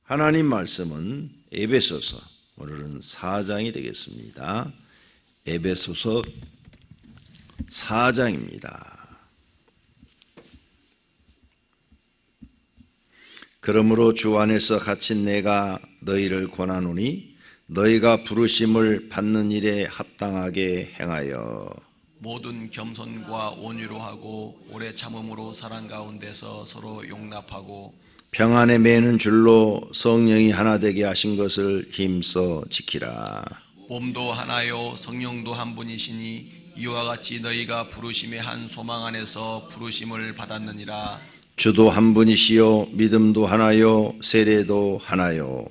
하나님 말씀은 에베소서, 오늘은 4장이 되겠습니다. 에베소서 4장입니다. 그러므로 주 안에서 갇힌 내가 너희를 권하노니 너희가 부르심을 받는 일에 합당하게 행하여 모든 겸손과 온유로 하고 오래 참음으로 사랑 가운데서 서로 용납하고 평안에 매는 줄로 성령이 하나 되게 하신 것을 힘써 지키라. 몸도 하나요 성령도 한 분이시니 이와 같이 너희가 부르심의 한 소망 안에서 부르심을 받았느니라. 주도 한 분이시요 믿음도 하나요 세례도 하나요.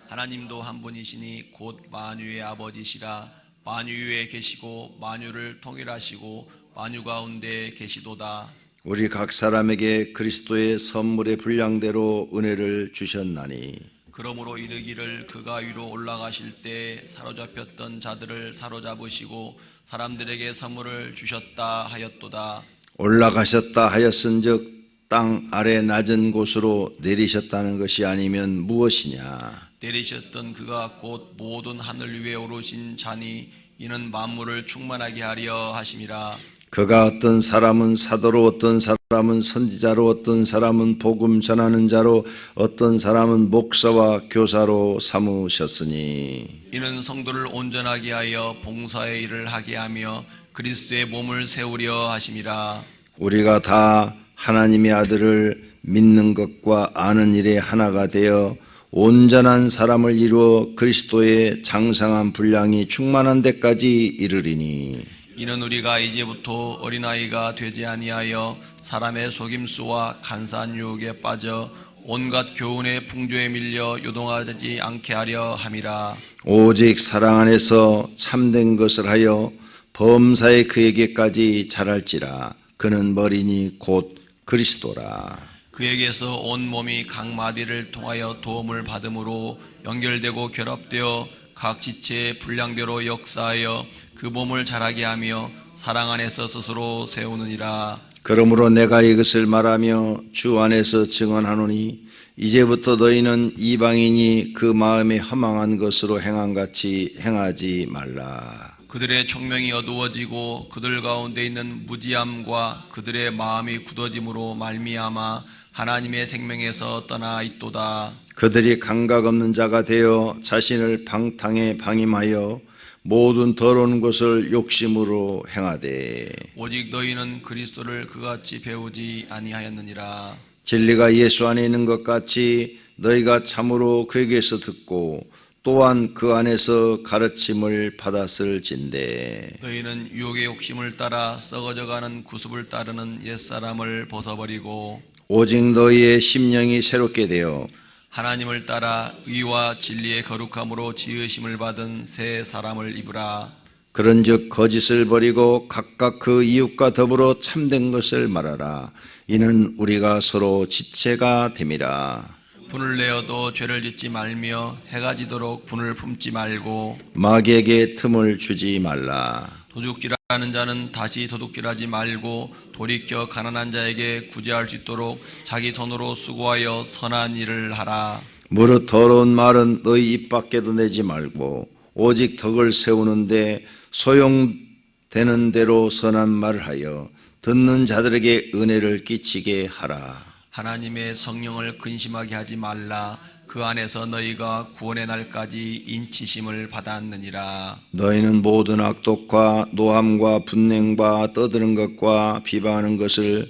하나님도 한 분이시니 곧 만유의 아버지시라. 만유 위에 계시고 만유를 통일하시고 만유 가운데 계시도다. 우리 각 사람에게 그리스도의 선물의 분량대로 은혜를 주셨나니 그러므로 이르기를 그가 위로 올라가실 때 사로잡혔던 자들을 사로잡으시고 사람들에게 선물을 주셨다 하였도다. 올라가셨다 하였은즉 땅 아래 낮은 곳으로 내리셨다는 것이 아니면 무엇이냐. 내리셨던 그가 곧 모든 하늘 위에 오르신 자니 이는 만물을 충만하게 하려 하심이라. 그가 어떤 사람은 사도로, 어떤 사람은 선지자로, 어떤 사람은 복음 전하는 자로, 어떤 사람은 목사와 교사로 삼으셨으니 이는 성도를 온전하게 하여 봉사의 일을 하게 하며 그리스도의 몸을 세우려 하심이라. 우리가 다 하나님의 아들을 믿는 것과 아는 일에 하나가 되어 온전한 사람을 이루어 그리스도의 장성한 분량이 충만한 데까지 이르리니 이는 우리가 이제부터 어린아이가 되지 아니하여 사람의 속임수와 간사한 유혹에 빠져 온갖 교훈의 풍조에 밀려 요동하지 않게 하려 함이라. 오직 사랑 안에서 참된 것을 하여 범사에 그에게까지 자랄지라. 그는 머리니 곧 그리스도라. 그에게서 온 몸이 각 마디를 통하여 도움을 받음으로 연결되고 결합되어 각 지체의 분량대로 역사하여 그 몸을 자라게 하며 사랑 안에서 스스로 세우느니라. 그러므로 내가 이것을 말하며 주 안에서 증언하노니 이제부터 너희는 이방인이 그 마음에 허망한 것으로 행함같이 행하지 말라. 그들의 총명이 어두워지고 그들 가운데 있는 무지함과 그들의 마음이 굳어짐으로 말미암아 하나님의 생명에서 떠나 있도다. 그들이 감각 없는 자가 되어 자신을 방탕에 방임하여 모든 더러운 것을 욕심으로 행하되 오직 너희는 그리스도를 그같이 배우지 아니하였느니라. 진리가 예수 안에 있는 것 같이 너희가 참으로 그에게서 듣고 또한 그 안에서 가르침을 받았을진대. 너희는 유혹의 욕심을 따라 썩어져가는 구습을 따르는 옛사람을 벗어버리고 오직 너희의 심령이 새롭게 되어 하나님을 따라 의와 진리의 거룩함으로 지으심을 받은 새 사람을 입으라. 그런즉 거짓을 버리고 각각 그 이웃과 더불어 참된 것을 말하라. 이는 우리가 서로 지체가 됨이라. 분을 내어도 죄를 짓지 말며 해가 지도록 분을 품지 말고 마귀에게 틈을 주지 말라. 도둑질하는 자는 다시 도둑질하지 말고 돌이켜 가난한 자에게 구제할 수 있도록 자기 손으로 수고하여 선한 일을 하라. 무릇 더러운 말은 너희 입 밖에도 내지 말고 오직 덕을 세우는데 소용되는 대로 선한 말을 하여 듣는 자들에게 은혜를 끼치게 하라. 하나님의 성령을 근심하게 하지 말라. 그 안에서 너희가 구원의 날까지 인치심을 받았느니라. 너희는 모든 악독과 노함과 분냉과 떠드는 것과 비방하는 것을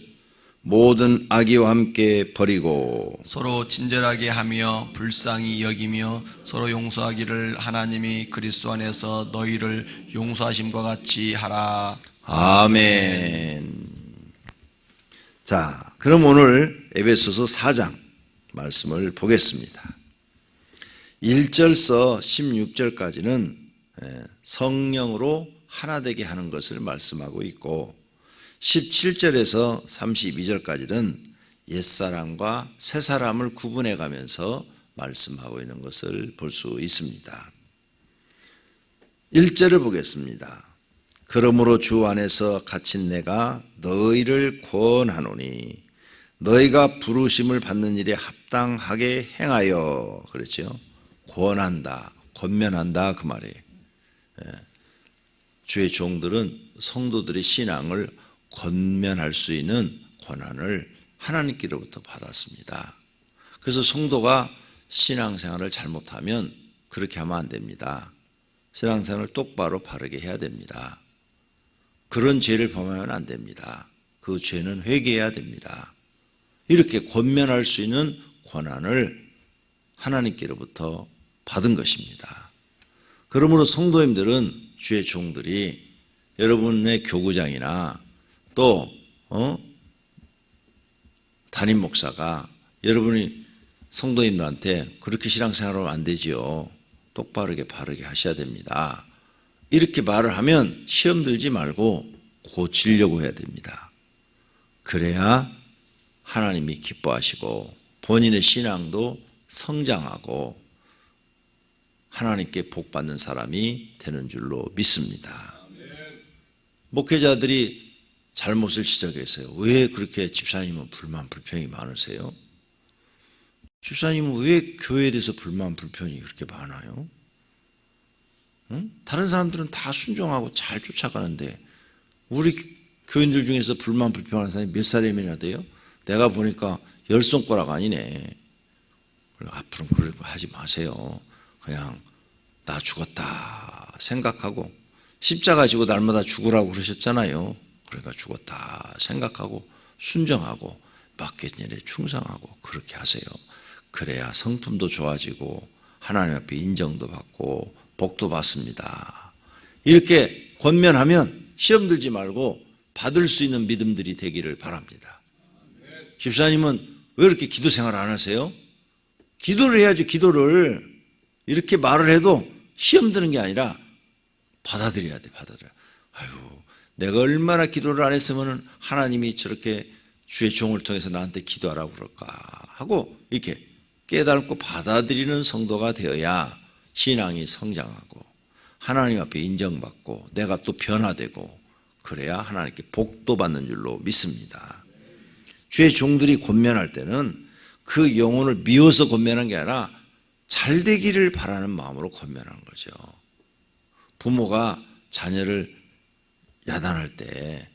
모든 악의와 함께 버리고 서로 친절하게 하며 불쌍히 여기며 서로 용서하기를 하나님이 그리스도 안에서 너희를 용서하심과 같이 하라. 아멘. 자, 그럼 오늘 에베소서 4장 말씀을 보겠습니다. 1절서 16절까지는 성령으로 하나 되게 하는 것을 말씀하고 있고 17절에서 32절까지는 옛사람과 새사람을 구분해 가면서 말씀하고 있는 것을 볼 수 있습니다. 1절을 보겠습니다. 그러므로 주 안에서 갇힌 내가 너희를 권하노니 너희가 부르심을 받는 일에 합당하게 행하여, 그렇죠? 권한다, 권면한다 그 말이에요. 주의 종들은 성도들의 신앙을 권면할 수 있는 권한을 하나님께로부터 받았습니다. 그래서 성도가 신앙생활을 잘못하면 그렇게 하면 안 됩니다. 신앙생활을 똑바로 바르게 해야 됩니다. 그런 죄를 범하면 안 됩니다. 그 죄는 회개해야 됩니다. 이렇게 권면할 수 있는 권한을 하나님께로부터 받은 것입니다. 그러므로 성도님들은, 주의 종들이 여러분의 교구장이나 또 담임 목사가 여러분이 성도님들한테 그렇게 신앙생활하면 안 되지요. 똑바르게 바르게 하셔야 됩니다. 이렇게 말을 하면 시험 들지 말고 고치려고 해야 됩니다. 그래야 하나님이 기뻐하시고 본인의 신앙도 성장하고 하나님께 복받는 사람이 되는 줄로 믿습니다. 목회자들이 잘못을 지적했어요. 왜 그렇게 집사님은 불만 불평이 많으세요? 집사님은 왜 교회에 대해서 불만 불평이 그렇게 많아요? 응? 다른 사람들은 다 순종하고 잘 쫓아가는데 우리 교인들 중에서 불만 불평하는 사람이 몇 사람이나 돼요? 내가 보니까 10손가락 아니네. 앞으로는 그런 거 하지 마세요. 그냥 나 죽었다 생각하고, 십자가 지고 날마다 죽으라고 그러셨잖아요. 그러니까 죽었다 생각하고 순정하고 맡겨진 일에 충성하고 그렇게 하세요. 그래야 성품도 좋아지고 하나님 앞에 인정도 받고 복도 받습니다. 이렇게 권면하면 시험 들지 말고 받을 수 있는 믿음들이 되기를 바랍니다. 집사님은 왜 이렇게 기도 생활 안 하세요? 기도를 해야지. 기도를 이렇게 말을 해도 시험 드는 게 아니라 받아들여야 돼. 받아들여. 아유, 내가 얼마나 기도를 안 했으면 하나님이 저렇게 주의 종을 통해서 나한테 기도하라고 그럴까 하고 이렇게 깨닫고 받아들이는 성도가 되어야 신앙이 성장하고 하나님 앞에 인정받고 내가 또 변화되고 그래야 하나님께 복도 받는 줄로 믿습니다. 주의 종들이 권면할 때는 그 영혼을 미워서 권면한 게 아니라 잘 되기를 바라는 마음으로 권면하는 거죠. 부모가 자녀를 야단할 때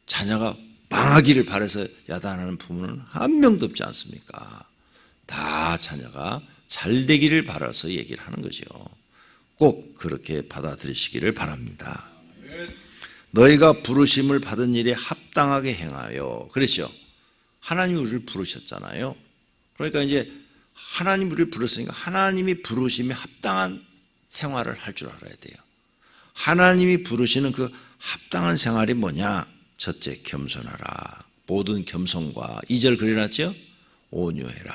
자녀가 망하기를 바라서 야단하는 부모는 한 명도 없지 않습니까? 다 자녀가 잘 되기를 바라서 얘기를 하는 거죠. 꼭 그렇게 받아들이시기를 바랍니다. 너희가 부르심을 받은 일에 합당하게 행하여. 그렇죠? 하나님이 우리를 부르셨잖아요. 그러니까 이제 하나님이 우리를 불렀으니까 하나님이 부르심에 합당한 생활을 할 줄 알아야 돼요. 하나님이 부르시는 그 합당한 생활이 뭐냐? 첫째, 겸손하라. 모든 겸손과 2절 그려놨죠? 온유해라.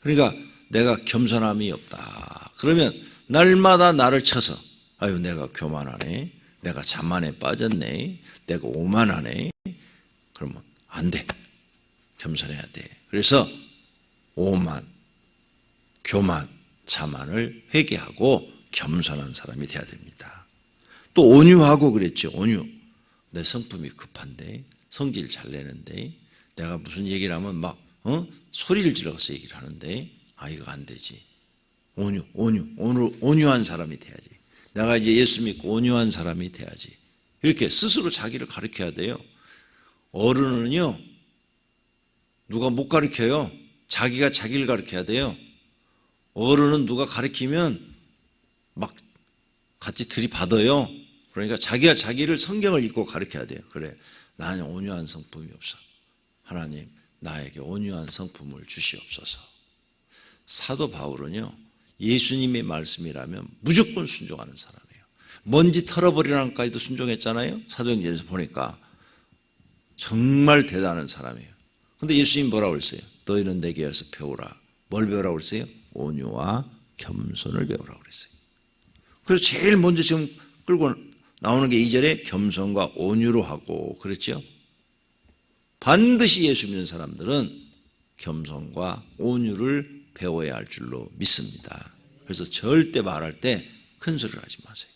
그러니까 내가 겸손함이 없다. 그러면 날마다 나를 쳐서 아유 내가 교만하네. 내가 자만에 빠졌네. 내가 오만하네. 그러면 안 돼. 겸손해야 돼. 그래서 오만, 교만, 자만을 회개하고 겸손한 사람이 돼야 됩니다. 또 온유하고 그랬죠. 온유. 내 성품이 급한데 성질 잘 내는데 내가 무슨 얘기를 하면 막 소리를 질러서 얘기를 하는데 이거 안 되지. 온유한 사람이 돼야지. 내가 이제 예수 믿고 온유한 사람이 돼야지. 이렇게 스스로 자기를 가르쳐야 돼요. 어른은요 누가 못 가르쳐요. 자기가 자기를 가르쳐야 돼요. 어른은 누가 가르치면 막 같이 들이받아요. 그러니까 자기가 자기를 성경을 읽고 가르쳐야 돼요. 그래, 나는 온유한 성품이 없어. 하나님, 나에게 온유한 성품을 주시옵소서. 사도 바울은요, 예수님의 말씀이라면 무조건 순종하는 사람이에요. 먼지 털어버리라는까지도 순종했잖아요. 사도행전에서 보니까 정말 대단한 사람이에요. 근데 예수님 뭐라고 그랬어요? 너희는 내게 와서 배우라. 뭘 배우라고 그랬어요? 온유와 겸손을 배우라고 그랬어요. 그래서 제일 먼저 지금 끌고 나오는 게 2절에 겸손과 온유로 하고 그랬죠? 반드시 예수 믿는 사람들은 겸손과 온유를 배워야 할 줄로 믿습니다. 그래서 절대 말할 때 큰 소리를 하지 마세요.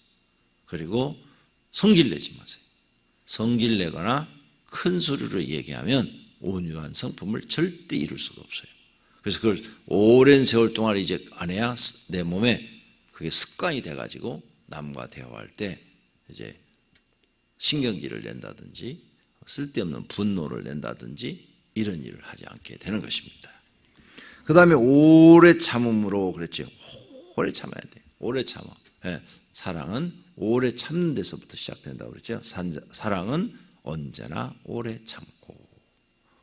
그리고 성질 내지 마세요. 성질 내거나 큰 소리로 얘기하면 온유한 성품을 절대 이룰 수가 없어요. 그래서 그걸 오랜 세월 동안 이제 안 해야 내 몸에 그게 습관이 돼가지고 남과 대화할 때 이제 신경질을 낸다든지 쓸데없는 분노를 낸다든지 이런 일을 하지 않게 되는 것입니다. 그 다음에 오래 참음으로 그랬죠. 오래 참아야 돼요. 오래 참아. 예, 사랑은 오래 참는 데서부터 시작된다고 그랬죠. 사랑은 언제나 오래 참고.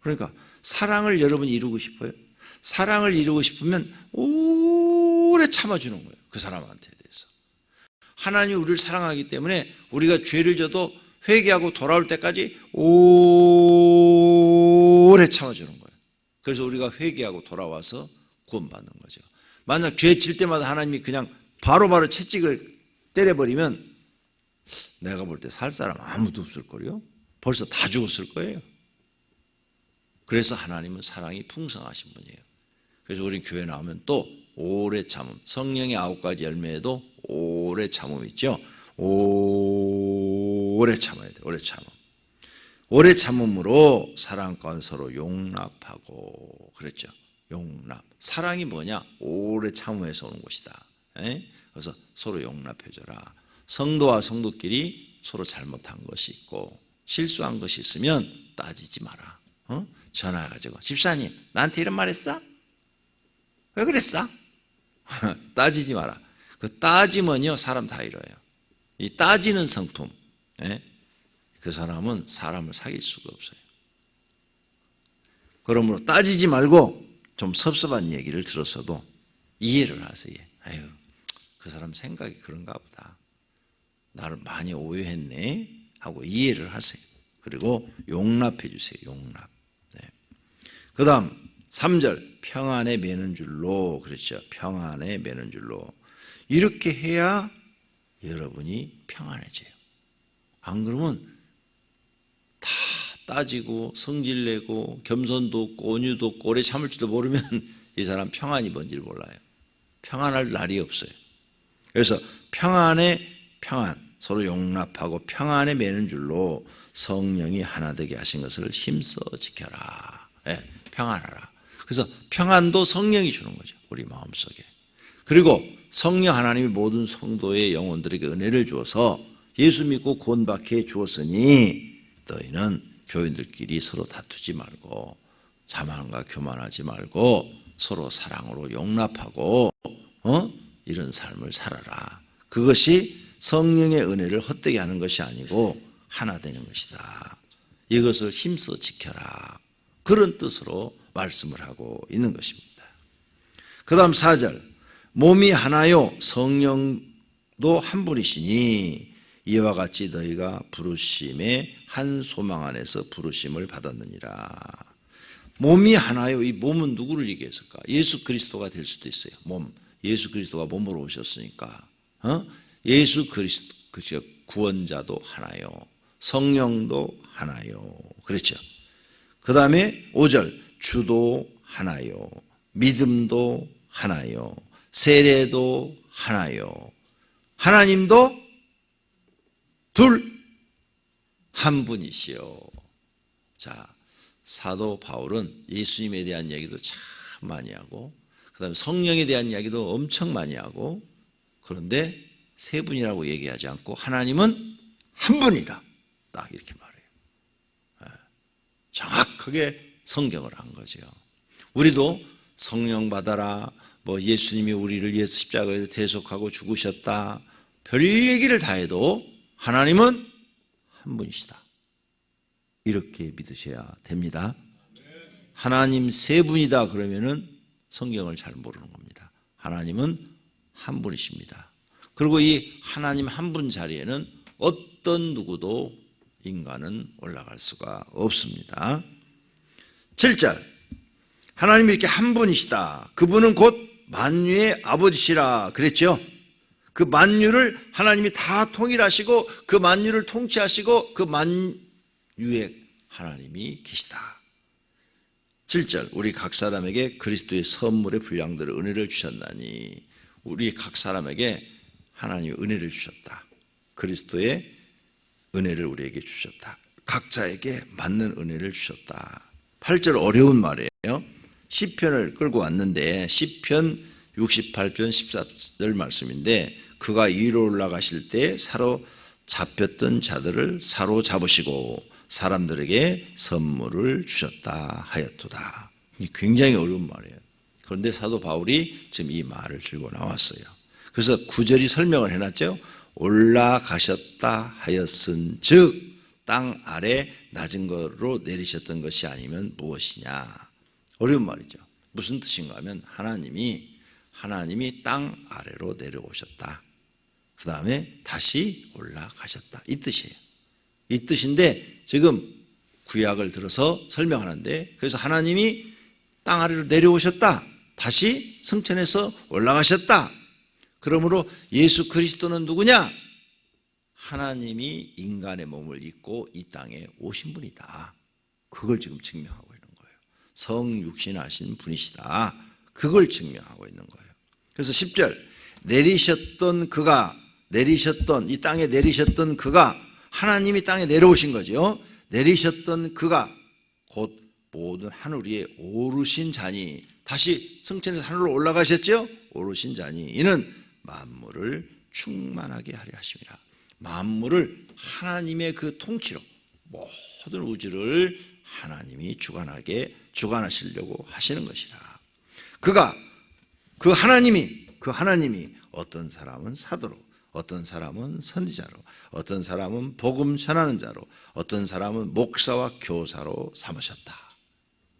그러니까 사랑을 여러분이 이루고 싶어요. 사랑을 이루고 싶으면 오래 참아주는 거예요. 그 사람한테 대해서. 하나님이 우리를 사랑하기 때문에 우리가 죄를 져도 회개하고 돌아올 때까지 오래 참아주는 거예요. 그래서 우리가 회개하고 돌아와서 구원받는 거죠. 만약 죄 질 때마다 하나님이 그냥 바로바로 채찍을 때려버리면 내가 볼 때 살 사람 아무도 없을 거예요. 벌써 다 죽었을 거예요. 그래서 하나님은 사랑이 풍성하신 분이에요. 그래서 우리 교회 나오면 또 오래 참음, 성령의 9가지 열매에도 오래 참음 있죠. 오래 참아야 돼요. 오래 참음. 오래 참음으로 사랑 가운데 서로 용납하고 그랬죠. 용납. 사랑이 뭐냐? 오래 참음에서 오는 것이다. 그래서 서로 용납해줘라. 성도와 성도끼리 서로 잘못한 것이 있고 실수한 것이 있으면 따지지 마라. 전화해가지고 집사님 나한테 이런 말 했어? 왜 그랬어? 따지지 마라. 그 따지면요 사람 다 잃어요. 이 따지는 성품, 그 사람은 사람을 사귈 수가 없어요. 그러므로 따지지 말고 좀 섭섭한 얘기를 들었어도 이해를 하세요. 아유, 그 사람 생각이 그런가 보다. 나를 많이 오해했네 하고 이해를 하세요. 그리고 용납해 주세요. 용납. 그 다음 3절 평안에 매는 줄로 그렇죠. 평안에 매는 줄로 이렇게 해야 여러분이 평안해져요. 안 그러면 다 따지고 성질내고 겸손도 없고 온유도 없고 오래 참을 줄도 모르면 이 사람 평안이 뭔지를 몰라요. 평안할 날이 없어요. 그래서 평안에 평안 서로 용납하고 평안에 매는 줄로 성령이 하나 되게 하신 것을 힘써 지켜라. 평안하라. 그래서 평안도 성령이 주는 거죠. 우리 마음속에. 그리고 성령 하나님이 모든 성도의 영혼들에게 은혜를 주어서 예수 믿고 구원받게 주었으니 너희는 교인들끼리 서로 다투지 말고 자만과 교만하지 말고 서로 사랑으로 용납하고 이런 삶을 살아라. 그것이 성령의 은혜를 헛되게 하는 것이 아니고 하나 되는 것이다. 이것을 힘써 지켜라. 그런 뜻으로 말씀을 하고 있는 것입니다. 그 다음 4절 몸이 하나요 성령도 한 분이시니 이와 같이 너희가 부르심의 한 소망 안에서 부르심을 받았느니라. 몸이 하나요. 이 몸은 누구를 얘기했을까? 예수 그리스도가 될 수도 있어요. 몸. 예수 그리스도가 몸으로 오셨으니까 예수 그리스도 구원자도 하나요. 성령도 하나요. 그렇죠. 그 다음에 5절 주도 하나요. 믿음도 하나요. 세례도 하나요. 하나님도 둘 한 분이시요. 자, 사도 바울은 예수님에 대한 이야기도 참 많이 하고 그 다음에 성령에 대한 이야기도 엄청 많이 하고 그런데 세 분이라고 얘기하지 않고 하나님은 한 분이다. 딱 이렇게 말해요. 정확하게 성경을 한 거죠. 우리도 성령 받아라. 뭐 예수님이 우리를 위해서 십자가에서 대속하고 죽으셨다. 별 얘기를 다 해도 하나님은 한 분이시다. 이렇게 믿으셔야 됩니다. 하나님 세 분이다 그러면은 성경을 잘 모르는 겁니다. 하나님은 한 분이십니다. 그리고 이 하나님 한 분 자리에는 어떤 누구도 인간은 올라갈 수가 없습니다. 7절 하나님이 이렇게 한 분이시다. 그분은 곧 만유의 아버지시라 그랬죠. 그 만유를 하나님이 다 통일하시고 그 만유를 통치하시고 그 만유의 하나님이 계시다. 7절 우리 각 사람에게 그리스도의 선물의 분량대로 은혜를 주셨나니 우리 각 사람에게 하나님이 은혜를 주셨다. 그리스도의 은혜를 우리에게 주셨다. 각자에게 맞는 은혜를 주셨다. 8절 어려운 말이에요. 시편을 끌고 왔는데 시편 68편 14절 말씀인데 그가 위로 올라가실 때 사로잡혔던 자들을 사로잡으시고 사람들에게 선물을 주셨다 하였도다. 굉장히 어려운 말이에요. 그런데 사도 바울이 지금 이 말을 들고 나왔어요. 그래서 9절이 설명을 해놨죠. 올라가셨다 하였은 즉 땅 아래 낮은 거로 내리셨던 것이 아니면 무엇이냐. 어려운 말이죠. 무슨 뜻인가 하면 하나님이 땅 아래로 내려오셨다. 그 다음에 다시 올라가셨다. 이 뜻이에요. 이 뜻인데 지금 구약을 들어서 설명하는데 그래서 하나님이 땅 아래로 내려오셨다. 다시 승천해서 올라가셨다. 그러므로 예수 그리스도는 누구냐? 하나님이 인간의 몸을 입고 이 땅에 오신 분이다. 그걸 지금 증명하고 있는 거예요. 성육신하신 분이시다. 그걸 증명하고 있는 거예요. 그래서 10절 이 땅에 내리셨던 그가 하나님이 땅에 내려오신 거죠. 내리셨던 그가 곧 모든 하늘 위에 오르신 자니 다시 승천해서 하늘로 올라가셨죠. 오르신 자니 이는 만물을 충만하게 하려 하심이라. 만물을 하나님의 그 통치로 모든 우주를 하나님이 주관하시려고 하시는 것이라. 그 하나님이 어떤 사람은 사도로, 어떤 사람은 선지자로, 어떤 사람은 복음 전하는 자로, 어떤 사람은 목사와 교사로 삼으셨다.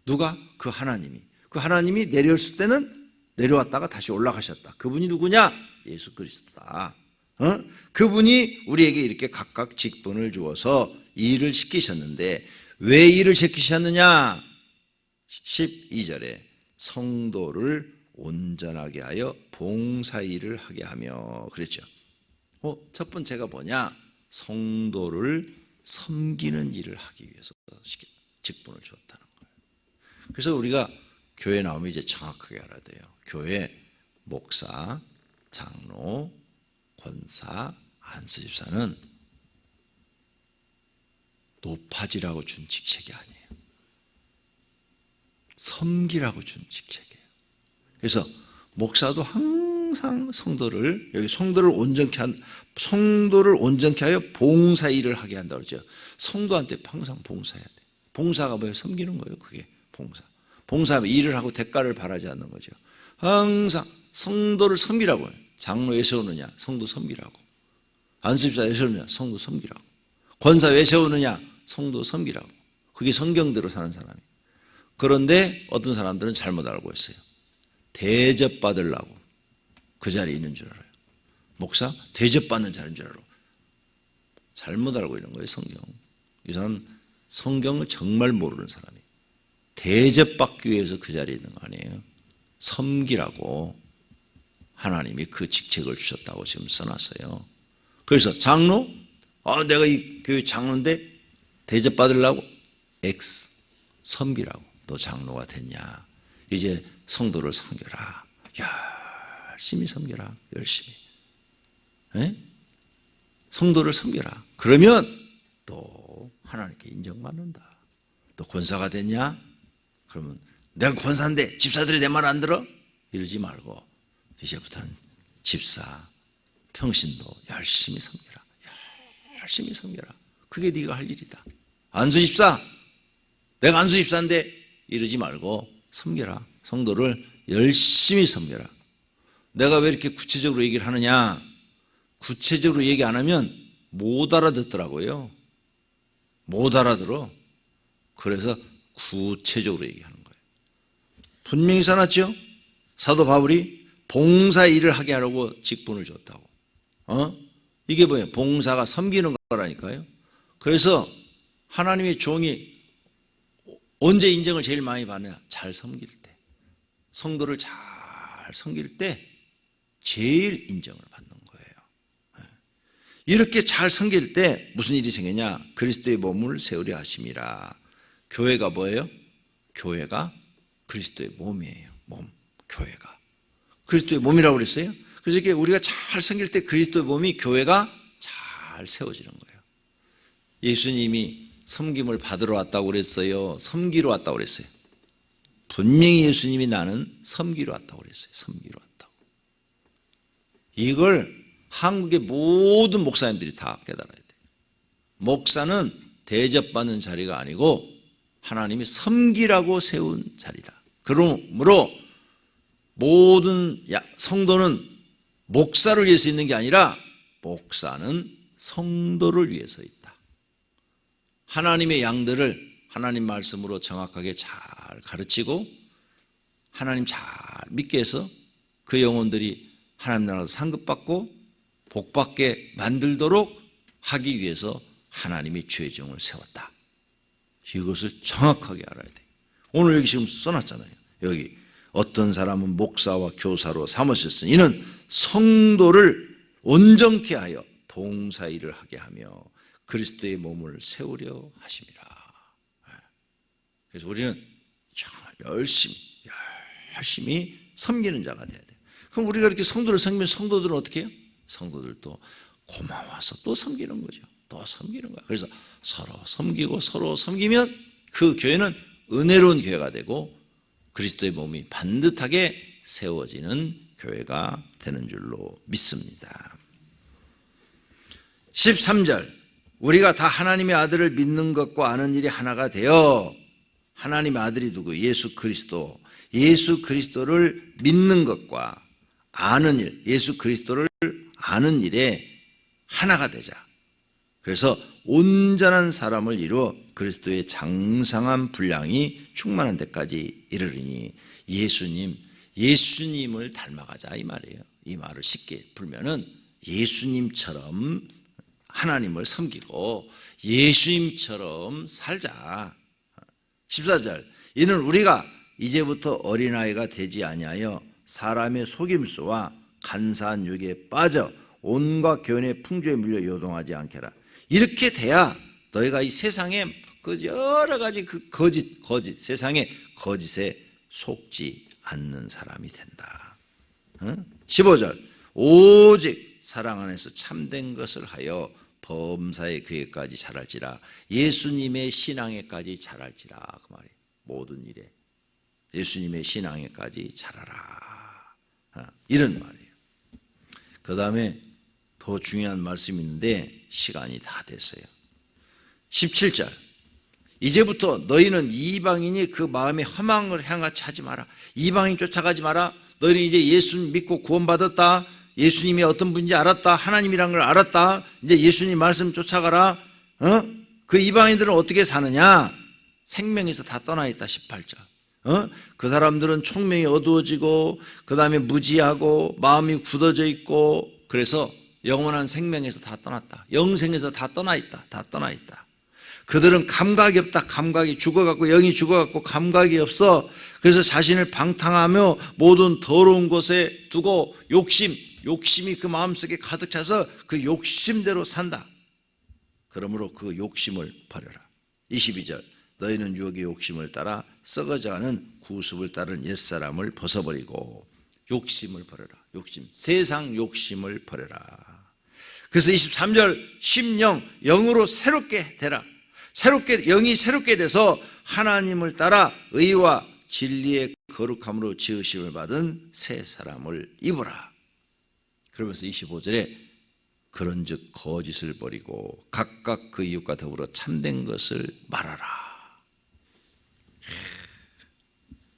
누가? 그 하나님이 내려왔을 때는 내려왔다가 다시 올라가셨다. 그분이 누구냐? 예수 그리스도다. 그분이 우리에게 이렇게 각각 직분을 주어서 일을 시키셨는데 왜 일을 시키셨느냐? 12절에 성도를 온전하게 하여 봉사일을 하게 하며 그랬죠. 첫 번째가 뭐냐? 성도를 섬기는 일을 하기 위해서 직분을 주었다는 거예요. 그래서 우리가 교회 나오면 이제 정확하게 알아야 돼요. 교회 목사, 장로, 권사, 안수집사는 높아지라고 준 직책이 아니에요. 섬기라고 준 직책이에요. 그래서 목사도 항상 성도를 온전케 하여 봉사 일을 하게 한다고 그러죠. 성도한테 항상 봉사해야 돼. 봉사가 뭐예요? 섬기는 거예요. 그게 봉사하면 일을 하고 대가를 바라지 않는 거죠. 항상 성도를 섬기라고 해요. 장로 왜 세우느냐? 성도 섬기라고. 안수집사 왜 세우느냐? 성도 섬기라고. 권사 왜 세우느냐? 성도 섬기라고. 그게 성경대로 사는 사람이. 그런데 어떤 사람들은 잘못 알고 있어요. 대접받으려고 그 자리에 있는 줄 알아요. 목사? 대접받는 자리인 줄 알아. 잘못 알고 있는 거예요. 성경. 이 사람은 성경을 정말 모르는 사람이에요. 대접받기 위해서 그 자리에 있는 거 아니에요. 섬기라고 하나님이 그 직책을 주셨다고 지금 써놨어요. 그래서 장로? 내가 이 교회 장로인데 대접받으려고? X 섬기라고. 너 장로가 됐냐? 이제 성도를 섬겨라. 열심히 섬겨라. 열심히. 성도를 섬겨라. 그러면 또 하나님께 인정받는다. 너 권사가 됐냐? 그러면 내가 권사인데 집사들이 내 말 안 들어? 이러지 말고 이제부터는 집사, 평신도 열심히 섬겨라. 열심히 섬겨라. 그게 네가 할 일이다. 안수집사, 내가 안수집사인데 이러지 말고 섬겨라. 성도를 열심히 섬겨라. 내가 왜 이렇게 구체적으로 얘기를 하느냐? 구체적으로 얘기 안 하면 못 알아듣더라고요. 못 알아들어. 그래서 구체적으로 얘기하는 거예요. 분명히 써놨죠? 사도 바울이 봉사 일을 하게 하려고 직분을 줬다고. 이게 뭐예요? 봉사가 섬기는 거라니까요. 그래서 하나님의 종이 언제 인정을 제일 많이 받느냐? 잘 섬길 때. 성도를 잘 섬길 때 제일 인정을 받는 거예요. 이렇게 잘 섬길 때 무슨 일이 생기냐? 그리스도의 몸을 세우려 하심이라. 교회가 뭐예요? 교회가 그리스도의 몸이에요. 몸, 교회가. 그리스도의 몸이라고 그랬어요. 그래서 이렇게 우리가 잘 섬길 때 그리스도의 몸이 교회가 잘 세워지는 거예요. 예수님이 섬김을 받으러 왔다고 그랬어요? 섬기러 왔다고 그랬어요? 분명히 예수님이 나는 섬기러 왔다고 그랬어요. 섬기러 왔다고. 이걸 한국의 모든 목사님들이 다 깨달아야 돼요. 목사는 대접받는 자리가 아니고 하나님이 섬기라고 세운 자리다. 그러므로 모든 성도는 목사를 위해서 있는 게 아니라 목사는 성도를 위해서 있다. 하나님의 양들을 하나님 말씀으로 정확하게 잘 가르치고 하나님 잘 믿게 해서 그 영혼들이 하나님 나라에서 상급받고 복받게 만들도록 하기 위해서 하나님이 죄정을 세웠다. 이것을 정확하게 알아야 돼요. 오늘 여기 지금 써놨잖아요. 여기 어떤 사람은 목사와 교사로 삼으셨으니 이는 성도를 온전케 하여 봉사일을 하게 하며 그리스도의 몸을 세우려 하심이라. 그래서 우리는 정말 열심히 섬기는 자가 돼야 돼요. 그럼 우리가 이렇게 성도를 섬기면 성도들은 어떻게 해요? 성도들도 고마워서 또 섬기는 거죠. 또 섬기는 거야. 그래서 서로 섬기고 서로 섬기면 그 교회는 은혜로운 교회가 되고 그리스도의 몸이 반듯하게 세워지는 교회가 되는 줄로 믿습니다. 13절 우리가 다 하나님의 아들을 믿는 것과 아는 일이 하나가 되어 하나님의 아들이 누구? 예수 그리스도. 예수 그리스도를 믿는 것과 아는 일, 예수 그리스도를 아는 일에 하나가 되자. 그래서 온전한 사람을 이루어 그리스도의 장상한 분량이 충만한 데까지 이르리니 예수님을 닮아가자 이 말이에요. 이 말을 쉽게 풀면은 예수님처럼 하나님을 섬기고 예수님처럼 살자. 14절 이는 우리가 이제부터 어린아이가 되지 아니하여 사람의 속임수와 간사한 유혹에 빠져 온갖 교훈의 풍조에 밀려 요동하지 않게라. 이렇게 돼야 너희가 이 세상에 그 여러 가지 그 거짓 세상의 거짓에 속지 않는 사람이 된다. 15절 오직 사랑 안에서 참된 것을 하여 범사의 그에까지 자랄지라. 예수님의 신앙에까지 자랄지라. 그 말이 모든 일에 예수님의 신앙에까지 자라라. 이런 말이에요. 그 다음에 더 중요한 말씀이 있는데 시간이 다 됐어요. 17절 이제부터 너희는 이방인이 그 마음의 허망을 향하지 하지 마라. 이방인 쫓아가지 마라. 너희는 이제 예수 믿고 구원받았다. 예수님이 어떤 분인지 알았다. 하나님이란 걸 알았다. 이제 예수님 말씀 쫓아가라. 그 이방인들은 어떻게 사느냐? 생명에서 다 떠나 있다. 18절 그 사람들은 총명이 어두워지고 그 다음에 무지하고 마음이 굳어져 있고 그래서 영원한 생명에서 다 떠났다. 영생에서 다 떠나 있다. 다 떠나 있다. 그들은 감각이 없다. 감각이 죽어갖고 영이 죽어갖고 감각이 없어. 그래서 자신을 방탕하며 모든 더러운 것에 두고 욕심이 그 마음속에 가득 차서 그 욕심대로 산다. 그러므로 그 욕심을 버려라. 22절 너희는 유혹의 욕심을 따라 썩어져가는 구습을 따른 옛사람을 벗어버리고 욕심을 버려라. 세상 욕심을 버려라. 그래서 23절 심령 영으로 새롭게 되라. 영이 새롭게 돼서 하나님을 따라 의와 진리의 거룩함으로 지으심을 받은 새 사람을 입으라. 그러면서 25절에 그런즉 거짓을 버리고 각각 그 이웃과 더불어 참된 것을 말하라.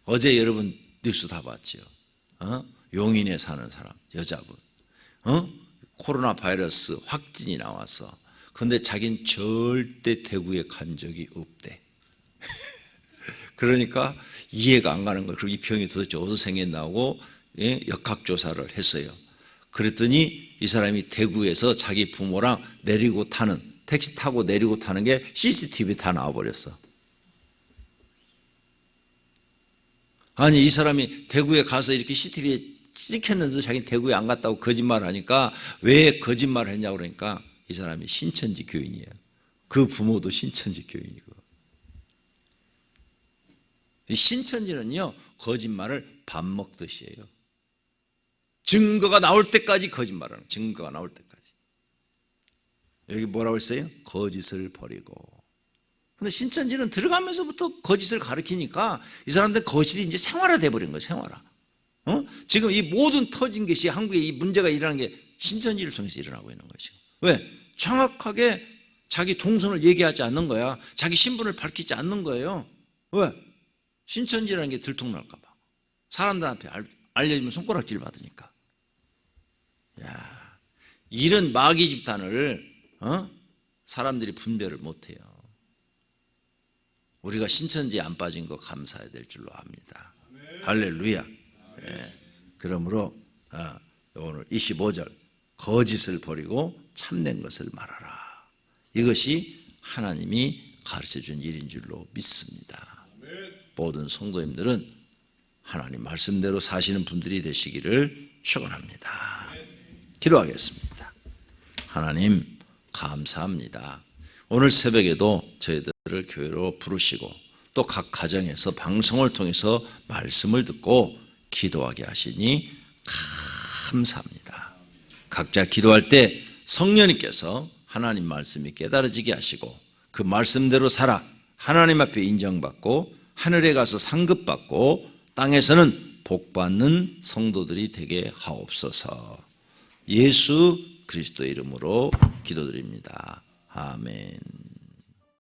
어제 여러분 뉴스 다 봤죠? 용인에 사는 사람 여자분 코로나 바이러스 확진이 나왔어. 그런데 자기는 절대 대구에 간 적이 없대. 그러니까 이해가 안 가는 거예요. 그리고 이 병이 도대체 어디서 생겼나고 역학조사를 했어요. 그랬더니 이 사람이 대구에서 자기 부모랑 택시 타고 내리고 타는 게 CCTV 다 나와버렸어. 아니 이 사람이 대구에 가서 이렇게 CCTV에 찍혔는데도 자기는 대구에 안 갔다고 거짓말하니까 왜 거짓말을 했냐고 그러니까 이 사람이 신천지 교인이에요. 그 부모도 신천지 교인이고. 신천지는요 거짓말을 밥 먹듯이 해요. 증거가 나올 때까지 거짓말하는 거예요. 증거가 나올 때까지. 여기 뭐라고 했어요? 거짓을 버리고 근데 신천지는 들어가면서부터 거짓을 가르치니까 이 사람들 거짓이 이제 생활화돼 버린 거예요. 생활화. 지금 이 모든 터진 것이 한국에 이 문제가 일어나는 게 신천지를 통해서 일어나고 있는 거죠. 왜? 정확하게 자기 동선을 얘기하지 않는 거야. 자기 신분을 밝히지 않는 거예요. 왜? 신천지라는 게 들통날까 봐. 사람들한테 알려주면 손가락질 받으니까. 야, 이런 마귀 집단을 사람들이 분별을 못해요. 우리가 신천지에 안 빠진 거 감사해야 될 줄로 압니다. 할렐루야. 그러므로 오늘 25절 거짓을 버리고 참된 것을 말하라. 이것이 하나님이 가르쳐준 일인 줄로 믿습니다. 모든 성도님들은 하나님 말씀대로 사시는 분들이 되시기를 축원합니다. 기도하겠습니다. 하나님 감사합니다. 오늘 새벽에도 저희들을 교회로 부르시고 또 각 가정에서 방송을 통해서 말씀을 듣고 기도하게 하시니 감사합니다. 각자 기도할 때 성령님께서 하나님 말씀이 깨달아지게 하시고 그 말씀대로 살아 하나님 앞에 인정받고 하늘에 가서 상급받고 땅에서는 복받는 성도들이 되게 하옵소서. 예수 그리스도의 이름으로 기도드립니다. 아멘.